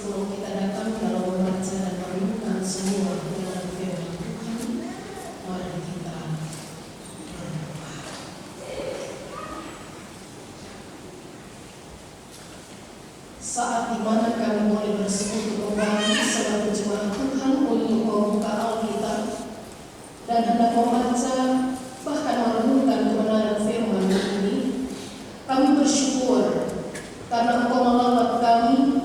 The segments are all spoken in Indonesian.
sebelum kita datang dalam membaca dan merenungkan semua kebenaran firman Tuhan, mari kita berdoa. Saat dimana kami boleh bersekutu kembali selaku jemaat Tuhan untuk membuka Alkitab dan hendak membaca bahkan merenungkan kebenaran firman ini, kami bersyukur karena Engkau melawat kami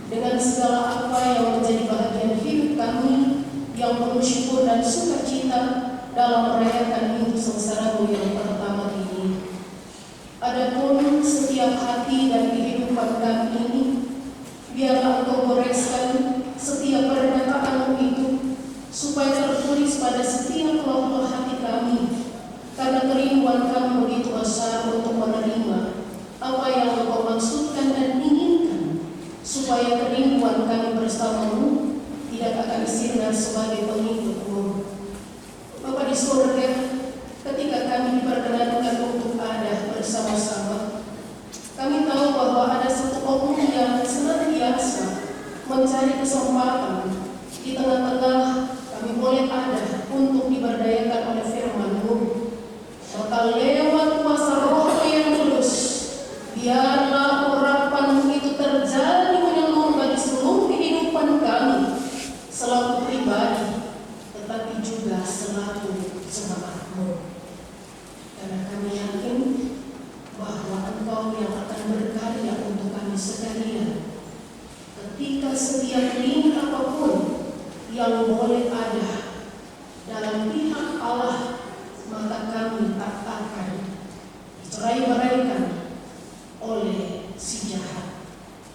dengan segala apa yang menjadi bahagian hidup kami yang penuh syukur dan sukacita dalam merayakan minggu sengsara-Mu yang pertama ini. Adapun setiap hati dan kehidupan kami ini, biarlah Engkau goreskan setiap perkataan-Mu itu, supaya tertulis pada setiap loh-loh hati kami, karena kerinduan kami begitu besar untuk menerima apa yang Engkau maksudkan dan inginkan, supaya kerinduan kami bersama-Mu tidak akan sirna sebagai pengikut-Mu. Bapa di surga, ketika kami diperkenankan untuk ada bersama-sama, kami tahu bahwa ada satu oknum yang senantiasa mencari kesempatan di tengah-tengah kami boleh ada untuk diberdayakan oleh firman-Mu. Maka lewat kuasa Roh yang kudus, biarlah urapan itu terjadi menyeluruh bagi seluruh kehidupan kami selaku pribadi, tetapi juga selaku jemaat-Mu. Karena kami yakin bahwa Engkau yang akan berkarya untuk kami sekalian. Ketika setiap link apapun yang boleh ada dalam pihak Allah, maka kami tak akan dicerai-beraikan oleh si jahat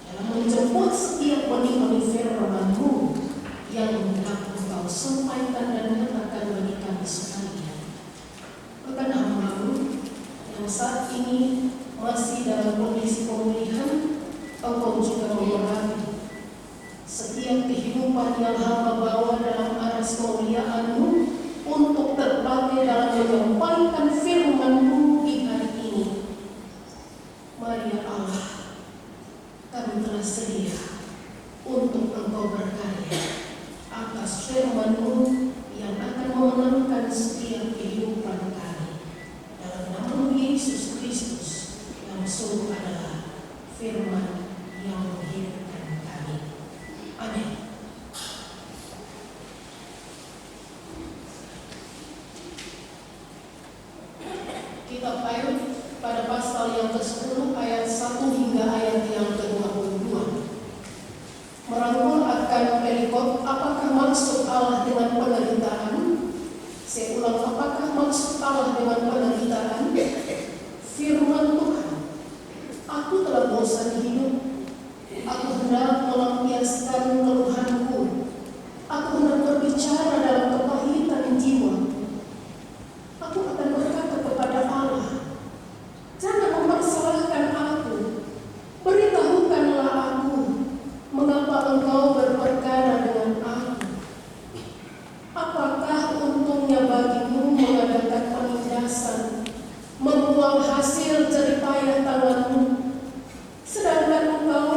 dalam menjemput setiap benih-benih firman-Mu yang hendak Engkau sampaikan dan katakan bagi kami sekalian. Bahkan hamba-Mu yang saat ini masih dalam kondisi pemulihan, Engkau juga memberkati setiap kehidupan yang hamba bawa dalam aras kemuliaan-Mu untuk terpakai dalam menyampaikan firman-Mu di hari ini. Mari ya Allah, kami telah sedia untuk Engkau berkarya atas firman-Mu yang akan memenangkan setiap kehidupan kami. Dalam nama Yesus Kristus yang sungguh adalah firman yang menghidupkan kami. Amin. Kitab Ayub pada pasal yang ke-10 ayat 1 hingga ayat yang ke-22 merangkul akan perikop apakah maksud Allah dengan penderitaan. Saya ulang, apakah maksud Allah dengan penderitaan? Firman Tuhan, aku telah bosan hidup, aku hendak melampiaskan keluhanku, aku hendak berbicara dalam kepahitan jiwa. Aku akan berkata kepada Allah, jangan mempersalahkan aku, beritahukanlah aku, mengapa Engkau berperkara dengan aku. Apakah untungnya bagimu mengadakan penindasan, membuang hasil jeripayah tanganmu, sedangkan Engkau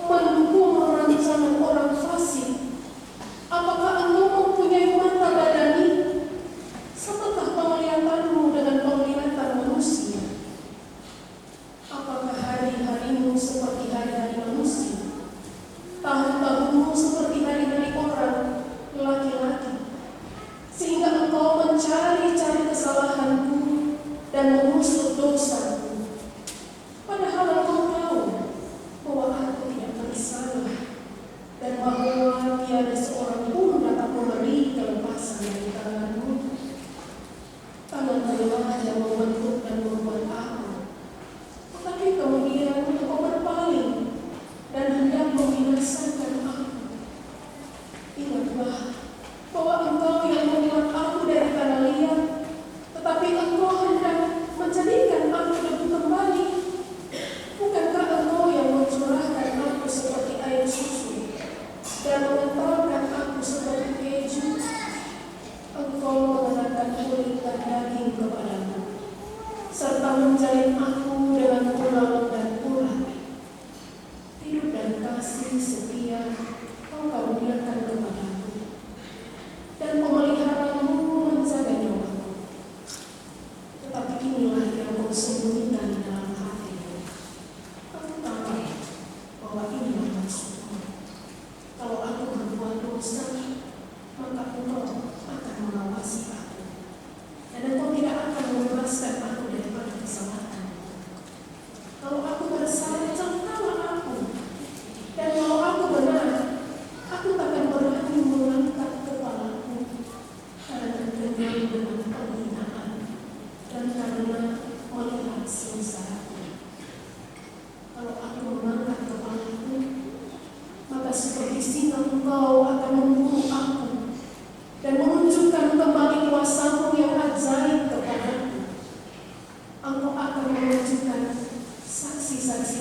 mendukung rancangan orang fasik? Apakah Engkau mempunyai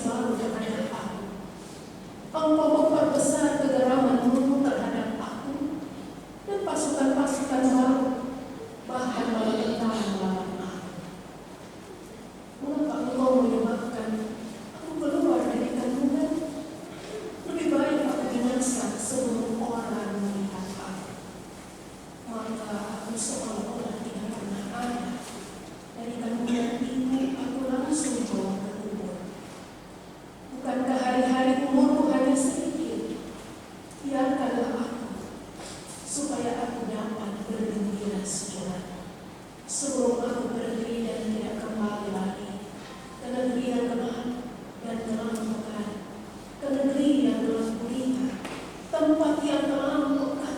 baru terhadap aku. Engkau memperbesar kegeraman-Mu terhadap aku dan pasukan-pasukan baru bahkan malah tentara melawan aku. Mengapa Engkau menyebabkan aku keluar dari kandungan? Lebih baik aku binasa sebelum orang melihat aku. Maka aku seolah-olah tidak pernah ada. Dari kandungan ibu aku langsung bawa ke kubur. Bukankah hari-hari umurku hanya sedikit? Biarkanlah aku, supaya aku dapat bergembira sejenak, sebelum aku pergi dan tidak kembali lagi ke negeri yang gelap dan gelap pekat, ke negeri yang gelap gulita, tempat yang gelap pekat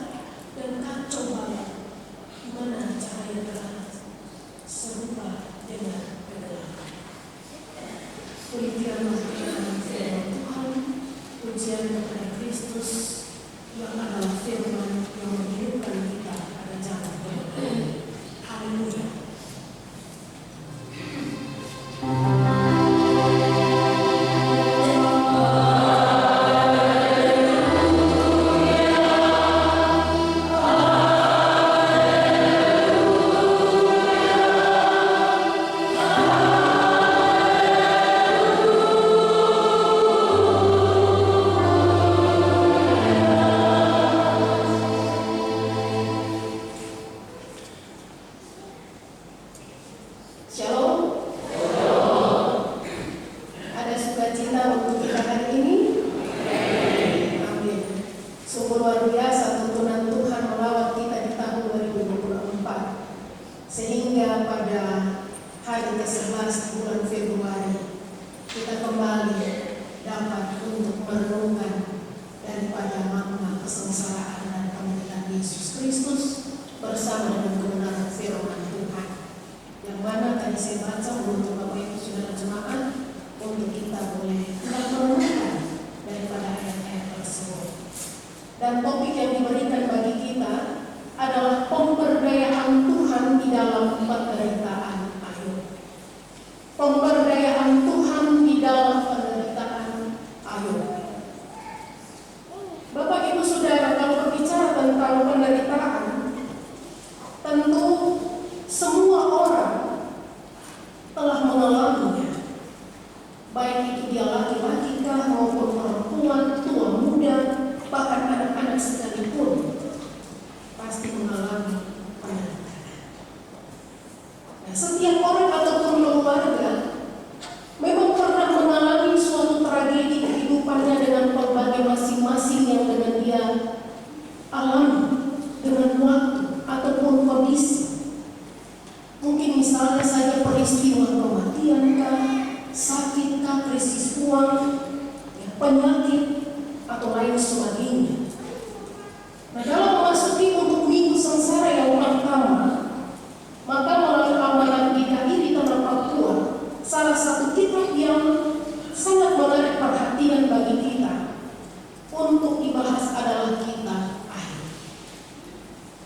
dan kacau balau, di mana cahaya terang serupa dengan kegelapan. Demikianlah firman Tuhan. Pujian kepada Kristus yang adalah firman yang menghidupkan kita pada zaman ini. Haleluya. Shalom. Ada sukacita untuk kita hari ini? Amin. Sungguh luar biasa tuntunan Tuhan melawat kita di tahun 2024. Sehingga pada hari ke-11 bulan Februari kita kembali dapat untuk merenungkan daripada makna kesengsaraan dan penderitaan Yesus Kristus bersama dengan kebenaran firman Tuhan. Yang mana tadi saya baca untuk Bapak Ibu Saudara jemaat untuk kita boleh merenungkan daripada ayat-ayat tersebut. Dan topik yang diberikan bagi kita adalah pemberdayaan Tuhan di dalam penderitaan Ayub. Pemberdayaan Tuhan di dalam penderitaan Ayub. Bapak Ibu Saudara, kalau berbicara tentang penderitaan, tentu semua orang telah mengalaminya, baik itu dia laki-laki kah maupun perempuan, tua muda, bahkan anak-anak sekalipun pasti mengalami penderitaan. Nah, setiap orang ataupun keluarga memang pernah mengalami suatu tragedi kehidupannya dengan berbagai masing-masing yang dengan dia alami dengan waktu ataupun kondisi. Mungkin misalnya saja peristiwa kematian kah, sakit kah, krisis uang, penyakit, atau lain sebagainya. Nah, dalam memasuki untuk minggu sengsara yang pertama, maka melalui amalan GKI di Tanah Papua, salah satu kitab yang sangat menarik perhatian bagi kita untuk dibahas adalah kitab Ayub.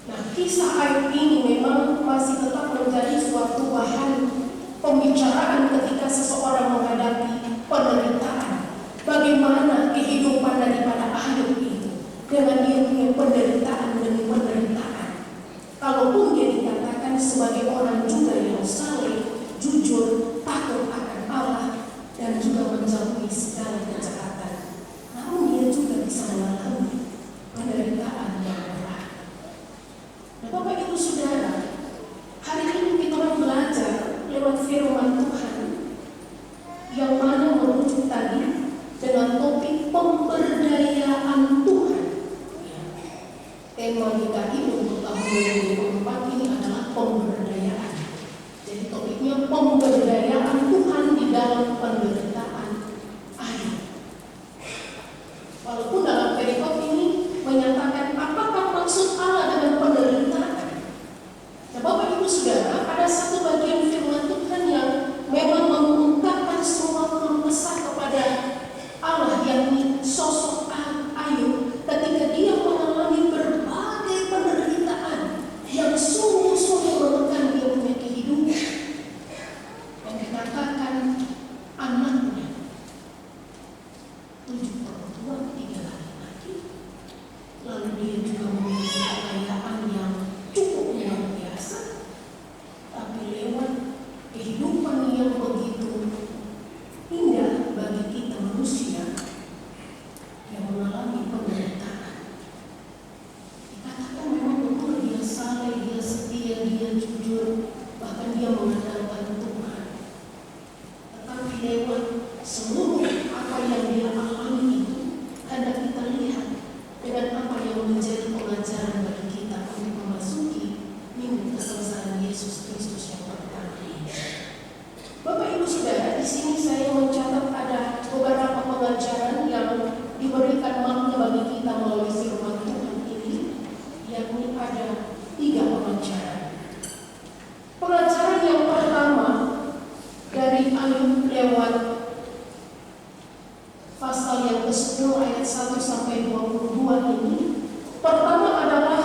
Nah, kisah Ayub ini memang masih tetap menjadi suatu bahan pembicaraan ketika seseorang menghadapi penderitaan. Bagaimana kehidupan daripada Ayub itu dengan dia punya penderitaan demi penderitaan. Kalaupun dia dikatakan sebagai orang juga yang saleh, jujur, takut akan Allah, dan juga menjauhi segala kejahatan, namun dia juga bisa mengalami penderitaan yang berat. Nah, Bapak Ibu Saudara, hari pasal yang ke-10 ayat 1 sampai 22 ini, pertama adalah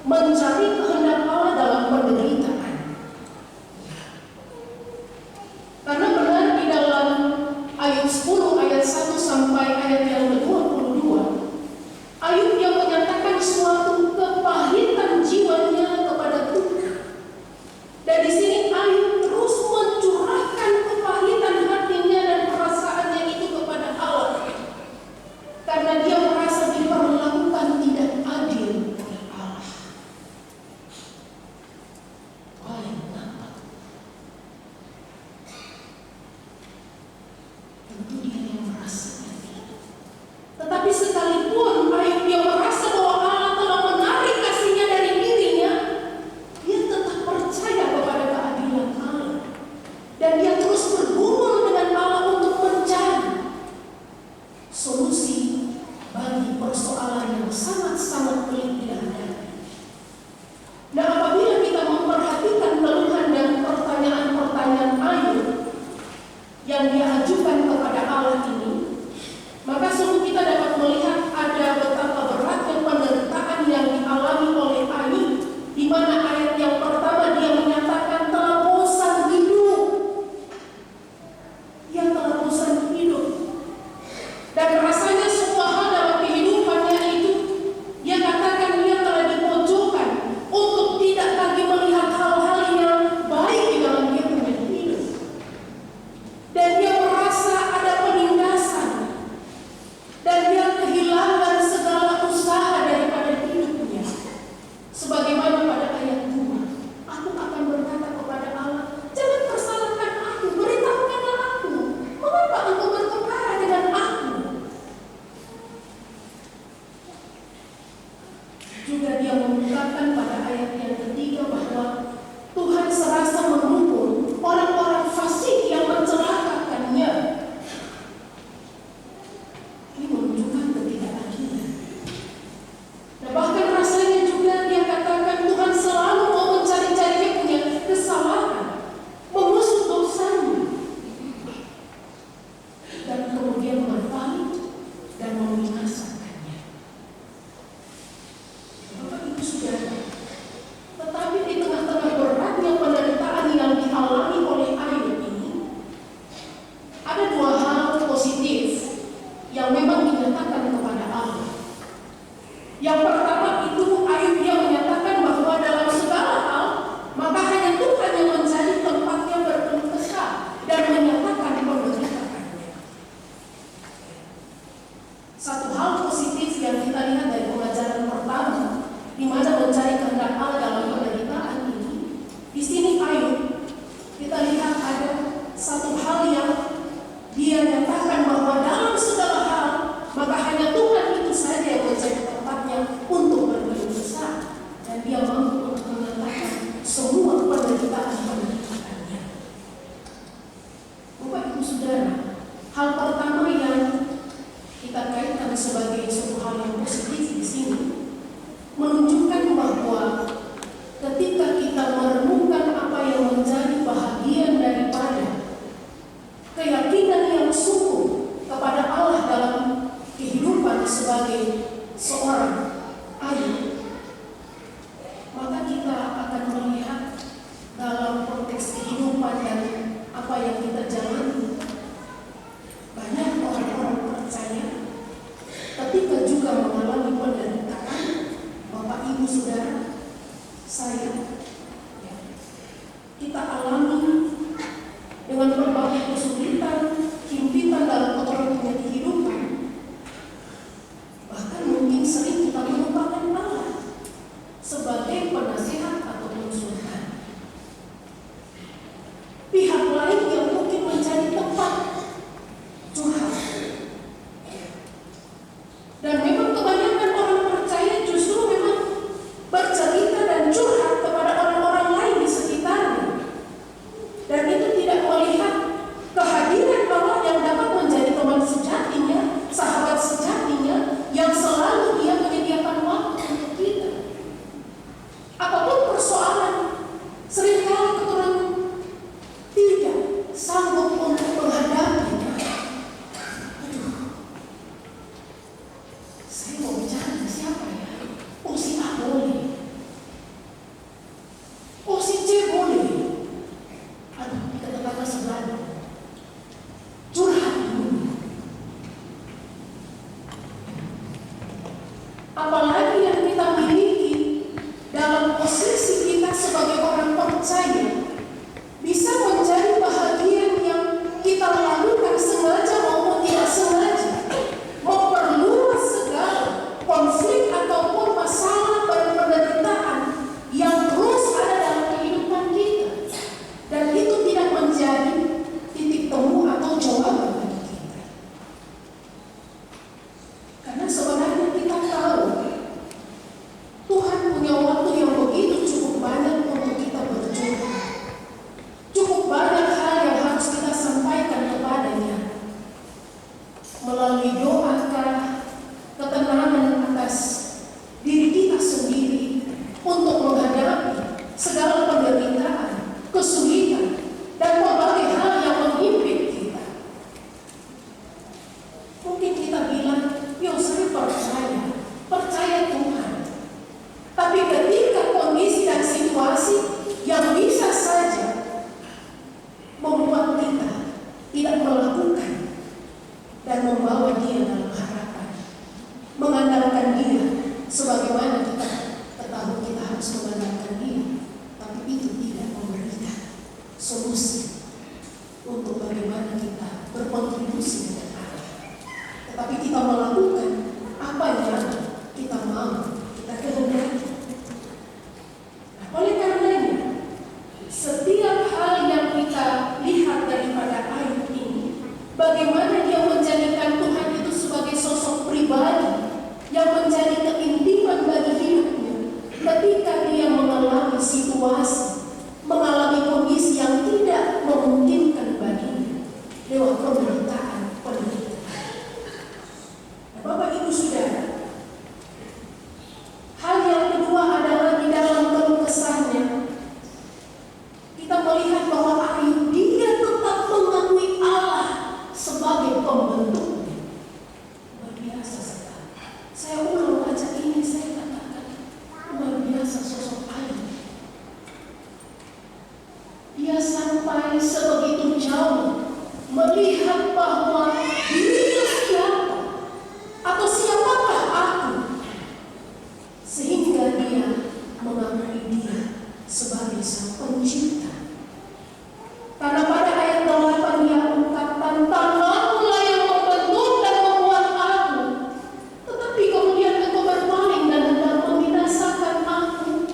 mencari kehendak Allah dalam penderitaan. Karena benar di dalam ayat 10 ayat 1 sampai ayat yang ke-22, Ayub yang menyatakan suatu kepahitan jiwanya kepada Tuhan. Dan di sini Ayub terus mencurahkan kepahitan hatinya dan perasaannya itu kepada Allah, karena dia merasa diperlakukan tidak adil oleh Allah. Wah, kenapa? Tentu dia yang merasa adil. Tetapi sekalipun Ayub yang merasa bahwa Allah telah menarik kasih-Nya dari dirinya, dia tetap percaya kepada keadilan Allah. Dan dia terus bergumul dengan Allah untuk mencari solusi bagi persoalan yang sangat-sangat pelik dihadapi. Nah, apabila kita memperhatikan keluhan dan pertanyaan-pertanyaan Ayub yang dia ajukan kepada Allah ini, maka sungguh kita dapat melihat ada betapa beratnya penderitaan yang dialami oleh Ayub, di mana ayat yang pertama dia menyatakan telah bosan hidup. Dia telah bosan hidup. Dan rasanya semua hal dalam kehidupannya itu, dia katakan dia telah dipojokkan untuk tidak lagi melihat hal-hal yang baik di dalam dia punya hidup. Dan dia merasa ada penindasan, dan dia kehilangan segala usaha daripada hidupnya. Sebagaimana pada ayat 2, aku akan berkata kepada Allah, jangan persalahkan aku, beritahukanlah aku, mengapa engkau berperkara dengan aku. Juga dia mengungkapkan pada ayat yang ketiga bahwa Tuhan serasa mengukur orang-orang fasik yang mencelakakannya. Ini menunjukkan ketidakadilan. Nah, bahkan rasanya juga dia katakan Tuhan selalu mau mencari-cari dia punya kesalahan, mengusut dosanya, dan kemudian berbalik dan membinasakannya. Bapak Ibu Saudara, tetapi di tengah-tengah beratnya penderitaan yang dialami oleh Ayub ini, ada dua hal positif yang memang dinyatakan kepada Allah. Yang pertama itu Ayub yang menyatakan bahwa dalam segala hal maka hanya Tuhan yang menjadi tempatnya berkeluh kesah dan menyatakan penderitaannya. Satu hal positif yang kita lihat dari pengajaran pertama, di mana mencari kehendak Allah dalam penderitaan ini, di sini Ayub kita lihat ada satu hal yang dia nyatakan bahwa dalam segala hal maka hanya Tuhan itu saja yang menjadi tempatnya untuk berkeluh kesah, dan dia mampu untuk menyatakan semua penderitaan-penderitaannya. Bapak Ibu Saudara, hal pertama yang kita kaitkan sebagai suatu hal yang positif di sini menunjukkan bahwa apalagi yang kita miliki dalam posisi kita sebagai orang percaya, bisa menjadi bahagian yang kita lakukan sengaja maupun tidak sengaja, memperluas segala konflik ataupun masalah dan penderitaan yang terus ada dalam kehidupan kita, dan itu tidak menjadi titik temu atau jawaban bagi kita. Karena sebenarnya kita tahu Tuhan punya waktu yang begitu cukup banyak untuk kita berjumpa. Cukup banyak hal yang harus kita sampaikan kepadanya melalui doa, ketenangan atas diri kita sendiri untuk menghadapi segala penderitaan, kesulitan, dan berbagai hal yang menghimpit kita. Mungkin kita bilang, "Yo, saya percaya Tuhan." Tapi ketika kondisi dan situasi yang bisa saja membuat kita tidak melakukan dan membawa dia dalam harapan, mengandalkan dia sebagaimana kita ketahui kita harus mengandalkan dia, tapi itu tidak memberikan solusi untuk bagaimana kita berkontribusi dengan Allah. Tetapi kita melakukan apa yang kita mau, kita kehendaki. Oleh karenanya, setiap hal yang kita lihat daripada ayat ini, bagaimana dia menjadikan Tuhan itu sebagai sosok pribadi yang menjadi keintiman bagi hidupnya ketika dia mengalami situasi, mengalami kondisi yang tidak memungkinkan baginya lewat penderitaan. Bapak Ibu Saudara, hal yang kedua adalah di dalam keluh kesahnya kita melihat bahwa Ayub dia tetap mengakui Allah sebagai pembentuknya. Luar biasa sekali. Saya ulang baca ini, saya katakan luar biasa sosok Ayub. Dia sampai sebegitu jauh melihat bahwa dirinya siapa atau siapakah aku, sehingga dia mengakui dia sebagai sang pencipta. Karena pada ayat 8 dia ungkapkan, "Tanganmu-lah yang membentuk dan membuat aku, tetapi kemudian engkau berpaling dan hendak membinasakan aku."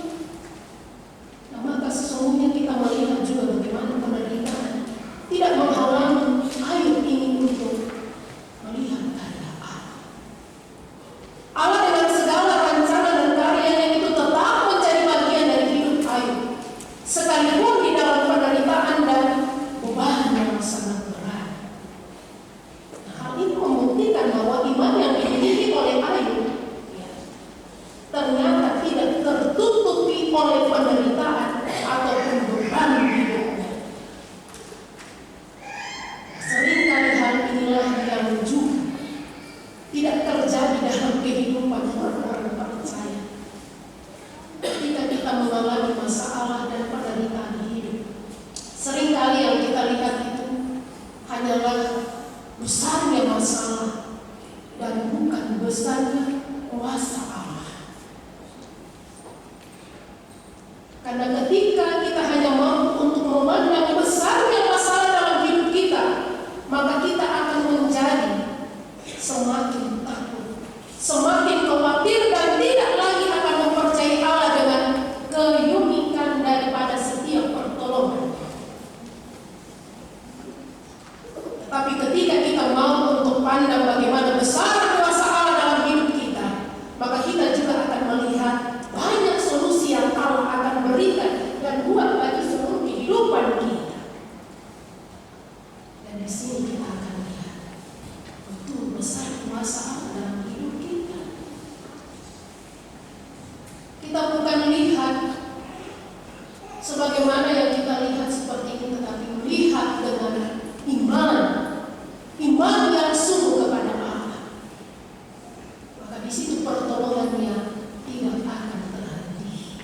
Nah, maka sesungguhnya kita melihat juga bagaimana penderitaan tidak menghalangi Ayub ini untuk melihat karya Allah. Allah dengan segala rencana dan karyanya itu tetap menjadi bagian dari hidup Ayub, sekalipun di dalam penderitaan dan beban yang sangat berat. Nah, hal ini membuktikan bahwa iman yang dimiliki oleh Ayub ternyata tidak tertutupi oleh penderitaan ataupun beban hidupnya. Seringkali hal inilah yang juga tidak terjadi dalam kehidupan orang-orang percaya. Ketika kita mengalami masalah dan penderitaan hidup, seringkali yang kita lihat itu hanyalah besarnya masalah dan bukan besarnya kuasa Allah. Karena ketika kita hanya mampu untuk memandang besarnya masalah dalam hidup kita, maka kita akan menjadi semakin takut, semakin khawatir, dan tidak lagi akan mempercayai Allah dengan keunikan daripada setiap pertolongan. Tapi ketika kita mau untuk pandang bagaimana besar kuasa Allah dalam hidup kita, maka kita juga akan melihat banyak solusi yang Allah akan berikan dan buat bagi seluruh kehidupan kita. Dan di sini kita akan lihat betul besar kuasa Allah dalam hidup kita. Kita bukan lihat sebagaimana yang kita lihat seperti ini, tetapi melihat dengan iman yang sungguh kepada Allah. Maka di situ pertolongannya tidak akan terhenti.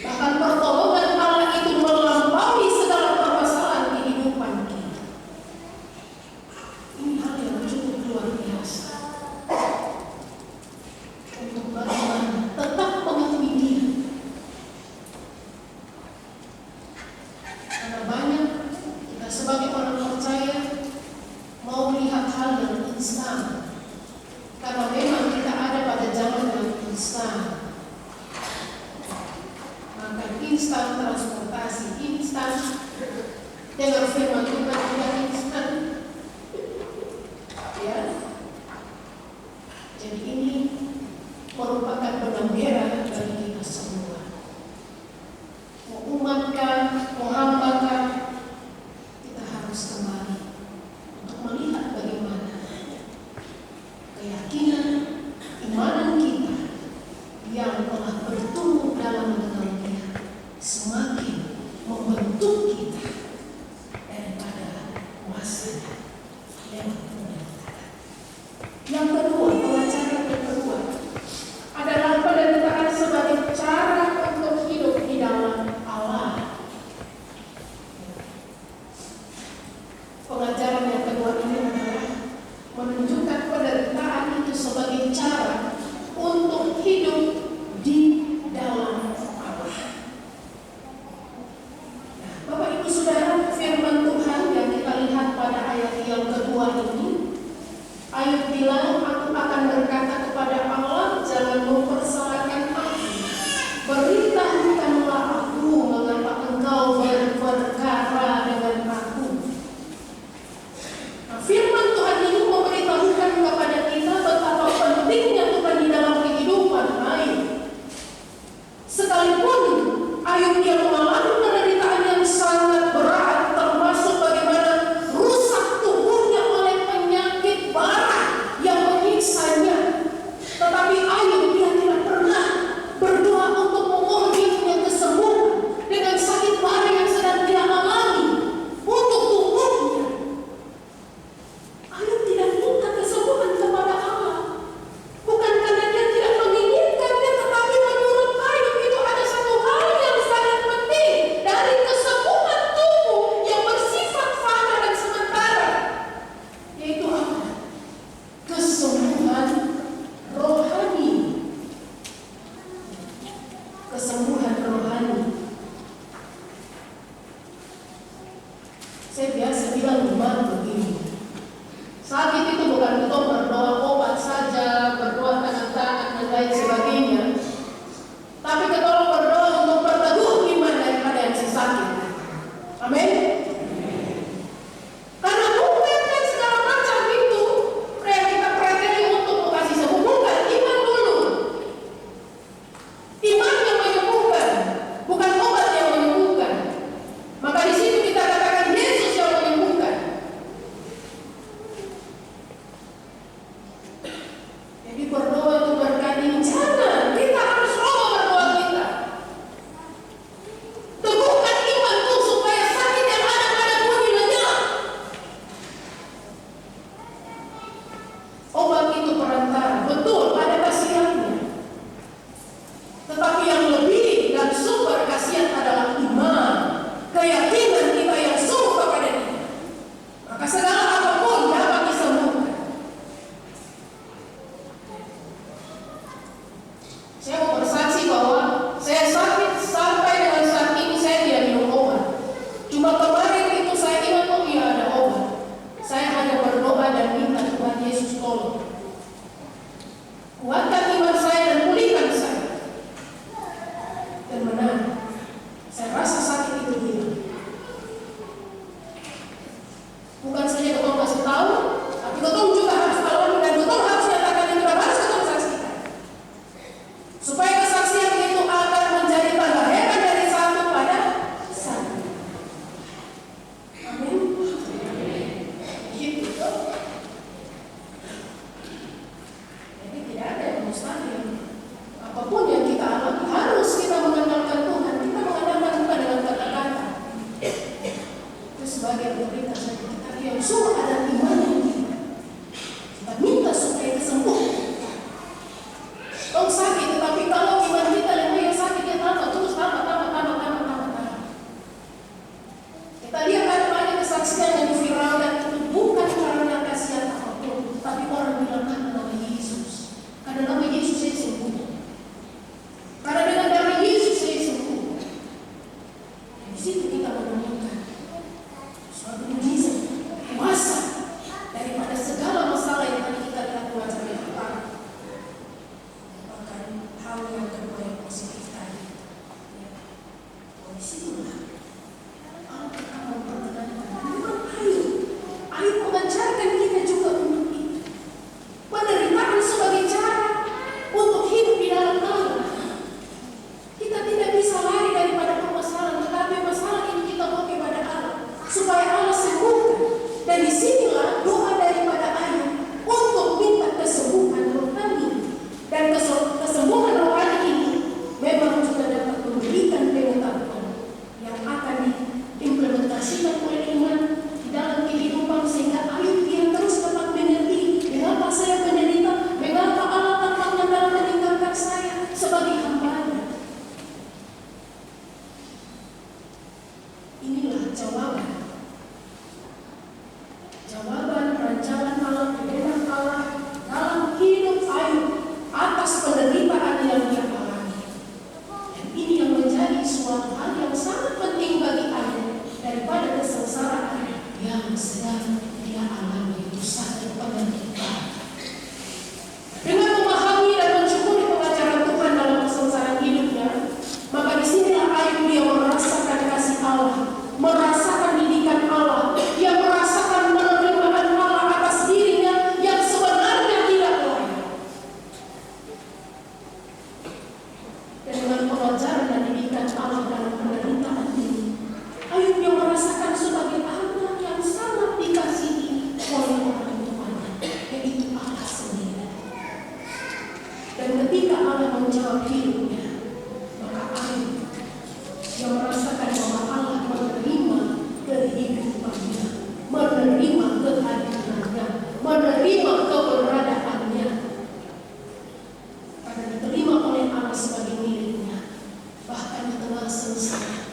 Bahkan pertolongan Allah itu melampaui segala permasalahan kehidupan kita. Ini hal yang cukup luar biasa untuk instan, transportasi instan, dengar firman Tuhan juga instan. Ya, jadi ini merupakan benang merah bagi kita semua. Mau umatkah, mau hambakah, kita harus kembali untuk melihat bagaimana keyakinan, imanan kita yang telah bertumbuh dalam mengenal Dia semakin membentuk kita daripada masanya yang penderitaan. Yang kedua, pelajaran yang kedua adalah penderitaan sebagai cara untuk hidup di dalam Allah. Pengajaran yang kedua ini adalah menunjukkan penderitaan itu sebagai cara untuk hidup di dalam Allah. Nah, Bapak Ibu Saudara, firman Tuhan yang kita lihat pada ayat yang kedua ini, Ayub bilang, aku akan berkata kepada Allah, jangan mempersalahkan aku. Beritahukanlah aku mengapa engkau berperkara dengan aku. Nah, firman Tuhan ini memberitahukan kepada kita betapa pentingnya Tuhan di dalam kehidupan Ayub. Sekalipun Ayub yang mengalami penderitaan yang sangat berat, termasuk bagaimana rusak tubuhnya oleh penyakit parah yang menyiksanya, tetapi Ayub dia tidak pernah berdoa untuk memohon dia punya kesembuhan dengan sakit parah yang sedang dia alami untuk tubuhnya. Ayub tidak minta kesembuhan kepada Allah, bukan karena dia tidak menginginkannya, tetapi menurut Ayub itu ada satu hal yang sangat penting dari kesembuhan tubuh yang bersifat fana dan sementara, yaitu apa? Kesembuhan rohani. Kesembuhan rohani. Saya biasa bilang begini, sakit itu bukan kita berdoa obat saja, berdoa tangan dan lain sebagainya, tapi kita berdoa untuk berteguh iman daripada yang si sakit. Amin. Karena bukan dan segala macam itu yang kita preteli untuk kasih sembuh, bukan. Iman dulu. Iman yang menyembuhkan, bukan obat yang menyembuhkan. Maka di situ kita katakan Yesus yang menyembuhkan. Jadi berdoa itu berkat ini, jangan. Kita harus ubah berdoa kita. Teguhkan iman itu supaya sakit yang ada padamu ini lenyap. Obat itu perantara, betul, ada kasihannya. Tetapi yang lebih dan sumber kasihan adalah iman, keyakinan kita yang sungguh kepada Dia. Maka segala apapun dapat disembuhkan. Saya mau bersaksi bahwa saya sakit sampai dengan saat ini saya tidak minum obat. Cuma kemarin itu saya ingat, oh iya ada obat. Saya hanya berdoa dan minta Tuhan Yesus tolong kuatkan iman saya dan pulihkan saya. Dan benar, saya rasa sakit itu hilang. Bukan saja ketong kasih tahu, tapi ketong juga harus alami dan ketong harus nyatakan yang harus ketong saksikan. Supaya kesaksian itu akan menjadi tanda hebat dari satu pada satu. Amin. Gitu. Jadi tidak ada yang mustahil. Dan ketika Allah menjawab hidupnya, maka Ayub yang merasakan bahwa Allah menerima kehidupannya, menerima kehadirannya, menerima keberadaannya, karena diterima oleh Allah sebagai miliknya. Bahkan di tengah sengsara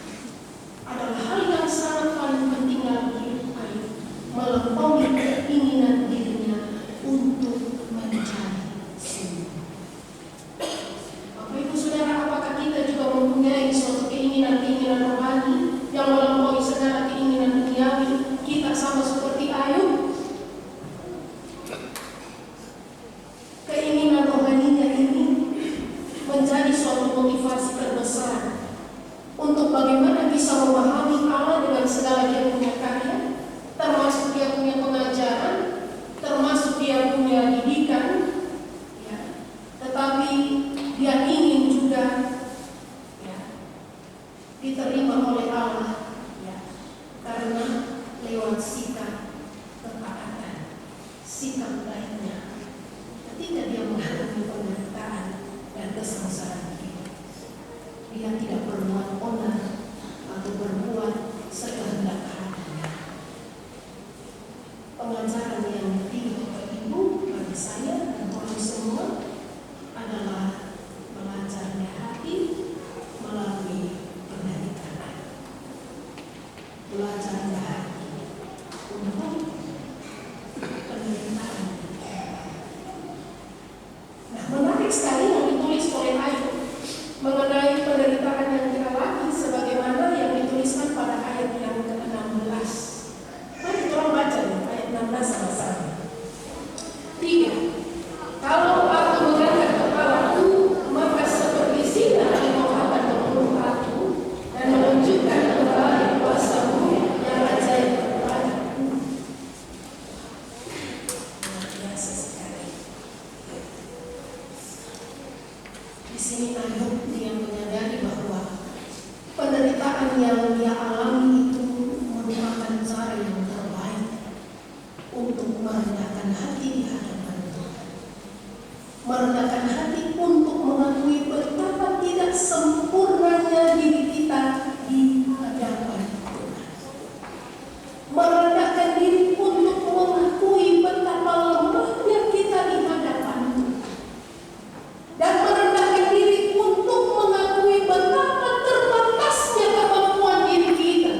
adalah hal yang sangat paling penting dalam hidup Ayub, melampaui keinginan dirinya untuk mencari sembuh. Bapak Ibu Saudara, apakah kita juga mempunyai suatu keinginan-keinginan rohani yang melampaui segala keinginan duniawi? Kita sama seperti Ayub. Keinginan rohaninya ini menjadi suatu motivasi terbesar untuk bagaimana bisa memahami Allah dengan segala dia punya karya, termasuk dia punya pengajaran, termasuk dia punya didikan, ya. Tetapi dia ingin juga, ya, diterima oleh Allah, ya, karena lewat sikap ketaatan, sikap baiknya ketika dia menghadapi penderitaan dan kesengsaraan hidup. Dia tidak berbuat onar atau berbuat sekehendak hatinya. Pengajaran yang penting Bapak Ibu bagi saya dan orang semua adalah belajarnya hati melalui penderitaan. Belajarnya hati untuk penderitaan. Nah, menarik sekali yang ditulis oleh Ayub mengenai penderitaan yang dialami sebagaimana yang dituliskan pada ayat yang ke-16. Mari kita baca ayat 16 sama-sama. 3. Kalau aku mengangkat kepalaku, maka seperti sinar engkau akan memeluk aku dan menunjukkan kembali kuasa-Mu yang ajaib kepadaku. Luar biasa sekali. Di sini Ayub yang menyadari bahwa penderitaan yang dia alami itu merupakan cara yang terbaik untuk merendahkan hati di hadapan Tuhan, merendahkan hati untuk mengakui betapa tidak sempurnanya diri kita di hadapan Tuhan, merendahkan diri untuk mengakui betapa lemahnya kita di hadapan Tuhan, dan merendahkan diri untuk mengakui betapa terbatasnya kemampuan diri kita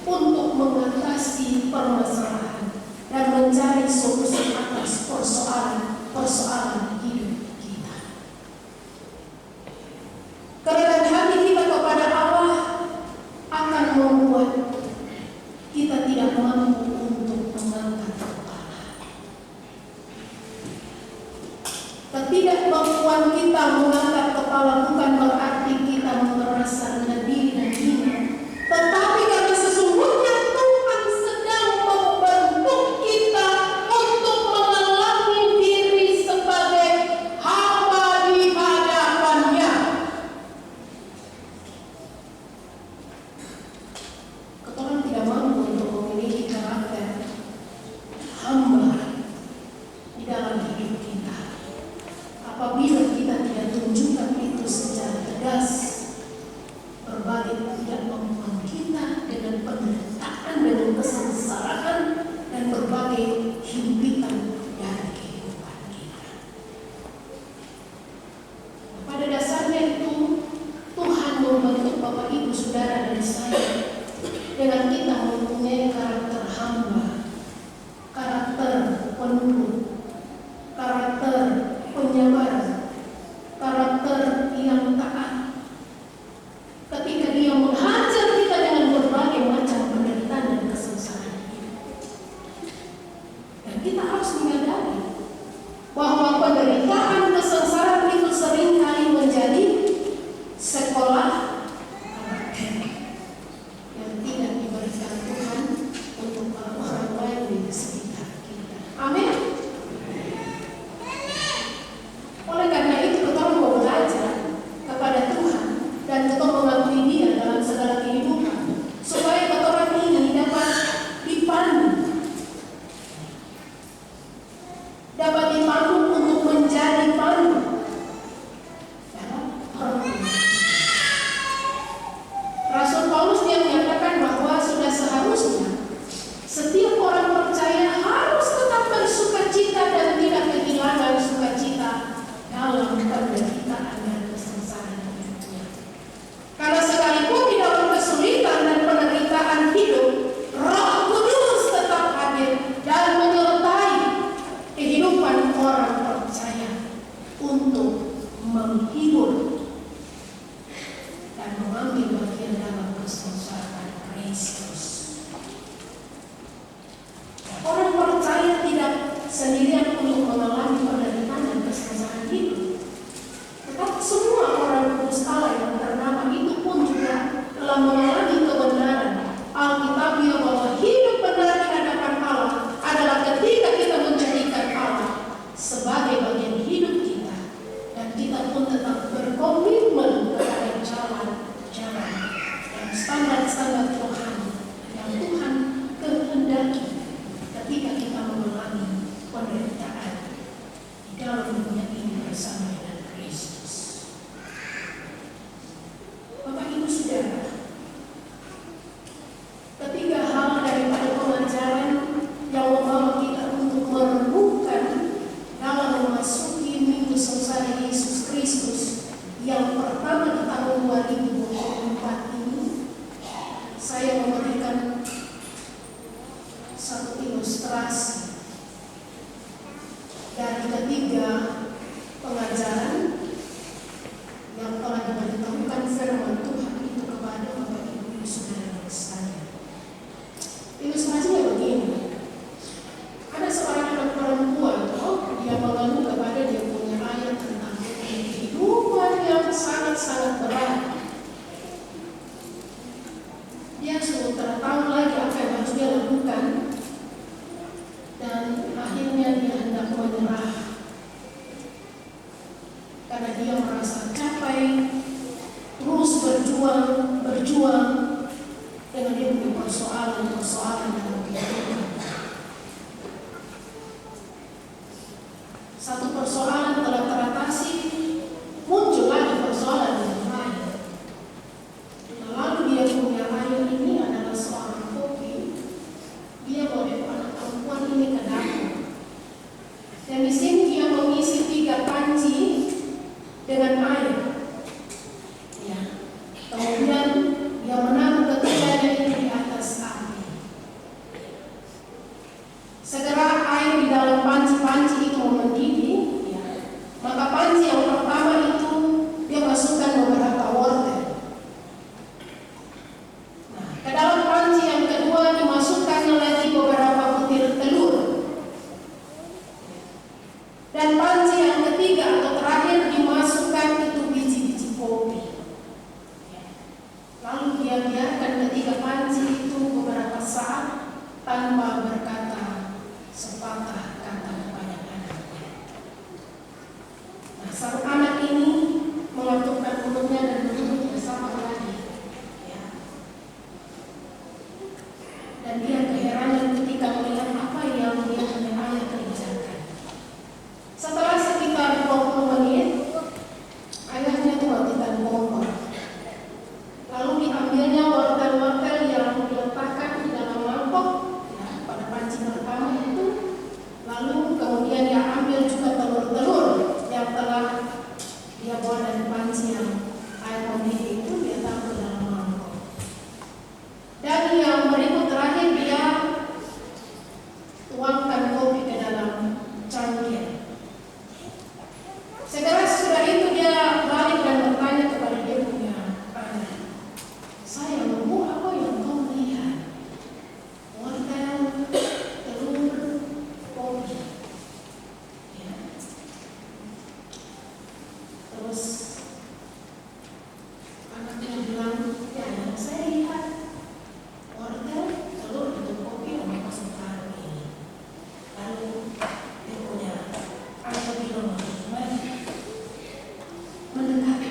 untuk mengatasi permasalahan dan mencari solusi atas persoalan hidup kita. Kerendahan hati kita kepada Allah akan membuat kita tidak mampu untuk mengangkat kepala. Ketidakmampuan kita mengangkat kepala bukan berarti kita merasa rendah diri dan hina, tetapi karena sesungguhnya Tuhan sedang membentuk kita untuk mengalami diri sebagai hamba di hadapannya. Kita tidak mampu untuk memiliki karakter hamba di dalam hidup kita apabila kita tidak tunjukkan itu secara tegas. Berbagai ketidakmampuan kita dengan penderitaan, dengan kesengsaraan, dan berbagai himpitan dari kehidupan kita. Pada dasarnya itu Tuhan membentuk Bapak Ibu Saudara dan saya dengan kita mempunyai karakter hamba, karakter penurut, karakter penyabar, untuk menghibur dan mengambil bagian dalam kesengsaraan Kristus. Orang percaya tidak sendirian untuk mengalami penderitaan dan kesengsaraan hidup, tetapi semua orang kudus Allah yang ternama itu pun juga telah mengalami kebenaran Alkitabiah bahwa hidup benar di hadapan Allah adalah ketika kita menjadikan Allah sebagai bagian hidup kita, dan kita pun tetap berkomitmen kepada jalan-jalan dan standar-standar Tuhan yang Tuhan kehendaki ketika kita mengalami penderitaan di dalam dunia ini bersama dengan Kristus. Bapak Ibu Saudara, ketiga hal daripada pengajaran yang membawa kita untuk merenungkan dalam memasuki Minggu Sengsara Yesus Kristus yang pertama di tahun 2024 ini, saya memberikan satu ilustrasi dari ketiga pengajaran yang telah diberitahukan firman Tuhan itu kepada Bapak Ibu Saudara sekalian. Ilustrasinya begini. Ada seorang anak perempuan, dia mengeluh kepada dia punya ayah tentang kehidupan yang sangat-sangat berat. Dia sudah tahu lagi apa yang harus dia lakukan, dan akhirnya dia hendak menyerah karena dia merasa capek, terus berjuang dengan dia punya persoalan dalam kehidupan. Satu persoalan telah teratasi, muncul lagi persoalan yang lain. Lalu dia punya ayah ini adalah seorang koki. Dia bawa anak perempuan ini ke dapur, dan di sini dia mengisi 3 panci dengan air. Ya. Kemudian dia menaruh ketiganya ini di atas api. Segera air di dalam panci-panci itu mendidih, ya. Maka panci yang pertama itu dia masukkan beberapa wortel. Nah, ke dalam panci yang kedua dimasukkan lagi beberapa butir telur. Dan panci yang ketiga atau terakhir dimasukkan itu biji-biji kopi. Lalu dia biarkan ketiga panci itu beberapa saat tanpa berkata sepatah kata kepada anaknya. Nah, sang anak ini mengatupkan mulutnya dan duduk bersama lagi. Ya. Dan dia keheranan ketika melihat apa yang dia punya ayah kerjakan. Setelah sekitar 20 menit, ayahnya itu matikan kompor. Lalu diambilnya wortel-wortel yang diletakkan di dalam mangkok, ya, pada panci pertama itu. Lalu kemudian dia ambil juga telur-telur yang telah dia bawa dari panci yang air mendidih itu, dia taruh ke dalam mangkok. Dan yang berikut terakhir dia tuangkan kopi ke dalam cangkir. Segera sesudah itu dia balik dan bertanya kepada dia punya anak, "Sayang, apa yang kau lihat? Wortel, telur, kopi." Ya. Terus anaknya bilang, "Ya, yang saya lihat wortel, telur, dan kopi yang masuk taruh ini." Lalu dia punya anak bilang, mendekat,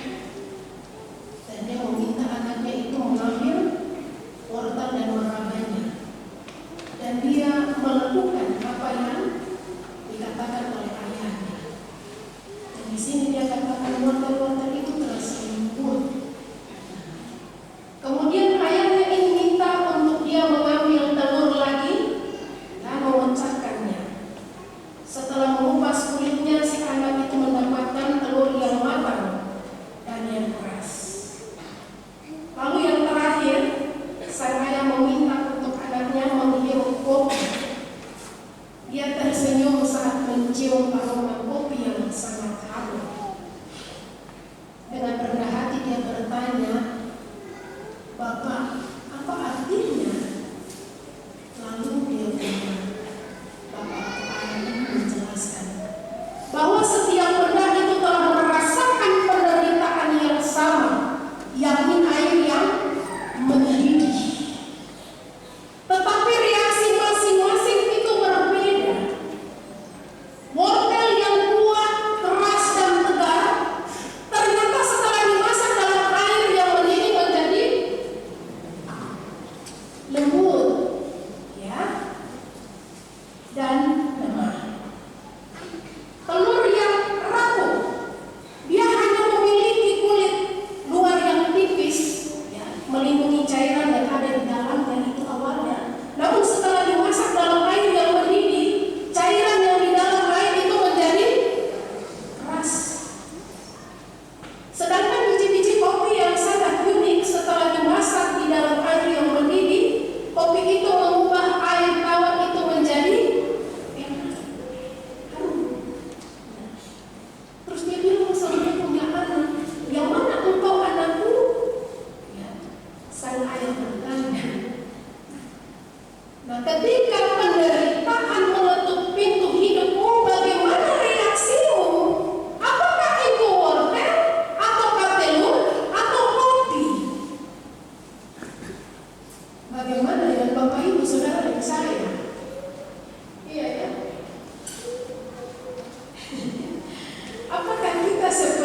dan dia meminta anaknya itu mengambil wortel dan merabanya, dan dia melakukan apa yang dikatakan oleh ayahnya. Dan di sini dia katakan wortel-wortel itu tersembunyi. Kemudian ayahnya ini minta untuk dia mengambil telur lagi dan memecahkannya. Setelah mengupas kulitnya, si anak itu mendapatkan telur yang matang dan yang keras. Lalu yang terakhir, sang ayah meminta untuk anaknya menghirup kopi. Dia tersenyum saat mencium aroma kopi yang sangat harum.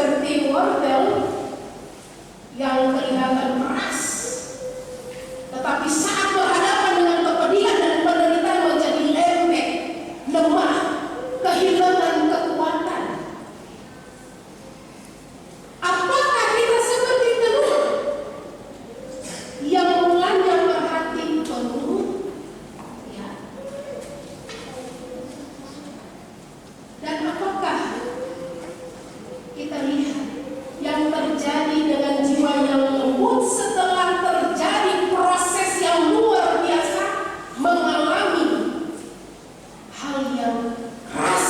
seperti wortel yang kelihatan keras, tetapi saat berhadapan dengan kepedihan dan penderitaan menjadi lembek, lemah, kehilangan kekuatan. Apakah kita seperti telur yang mulanya berhati penuh? Ya. Dan apakah kita lihat yang terjadi dengan jiwa yang lembut setelah terjadi proses yang luar biasa, mengalami hal yang keras,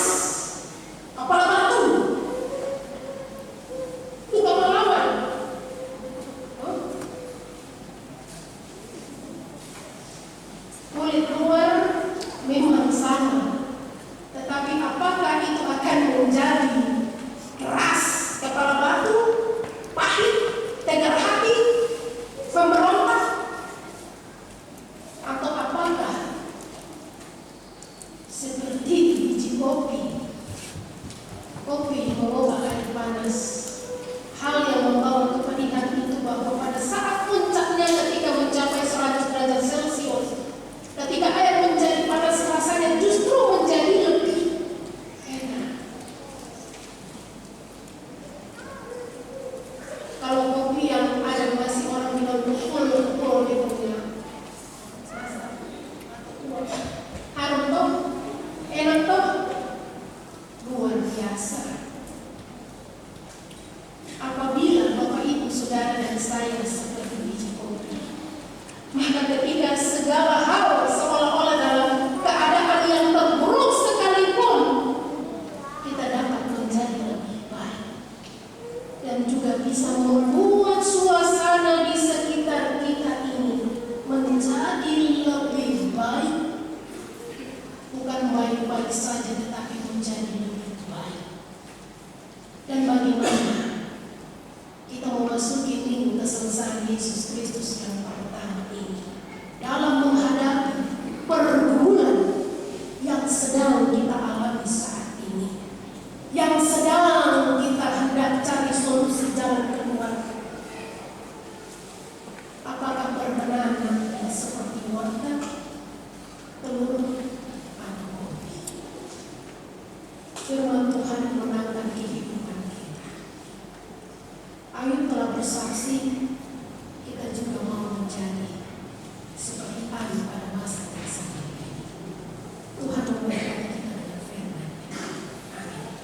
kepala batu, juga melawan. Kulit luar memang sama, tetapi apakah itu akan menjadi keras, kepala batu, pahit, tegar hati, pemberontak, atau apakah seperti biji kopi membawa air panas, hal yang membawa kepedihan itu bahwa pada saat puncaknya ketika mencapai 100 derajat Celcius, ketika air menjadi panas, rasanya justru menjadi lebih enak. Kalau kopi yang ada masih orang bilang pukul dia punya harum toh, enak toh, luar biasa. Apabila Bapak Ibu Saudara dan saya seperti biji kopi, maka ketika segala hal seolah-olah dalam keadaan yang terburuk sekalipun, kita dapat menjadi lebih baik dan juga bisa membuat suasana di sekitar kita ini menjadi lebih baik. Bukan baik-baik saja, tetapi menjadi lebih baik. Dan bagaimana kita memasuki minggu kesengsaraan Yesus Kristus yang pertama ini dalam menghadapi pergumulan yang sedang kita alami saat ini, yang sedang kita hendak cari solusi jalan keluar. Apakah berkenan nanti seperti wortel, telur, atau kopi? Firman Tuhan menangkan kehidupan kita. Ayub telah bersaksi, kita juga mau menjadi seperti Ayub pada masa yang sama ini. Tuhan memberkati kita dengan firman. Amin.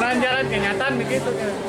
Orang jalan kenyataan begitu kan.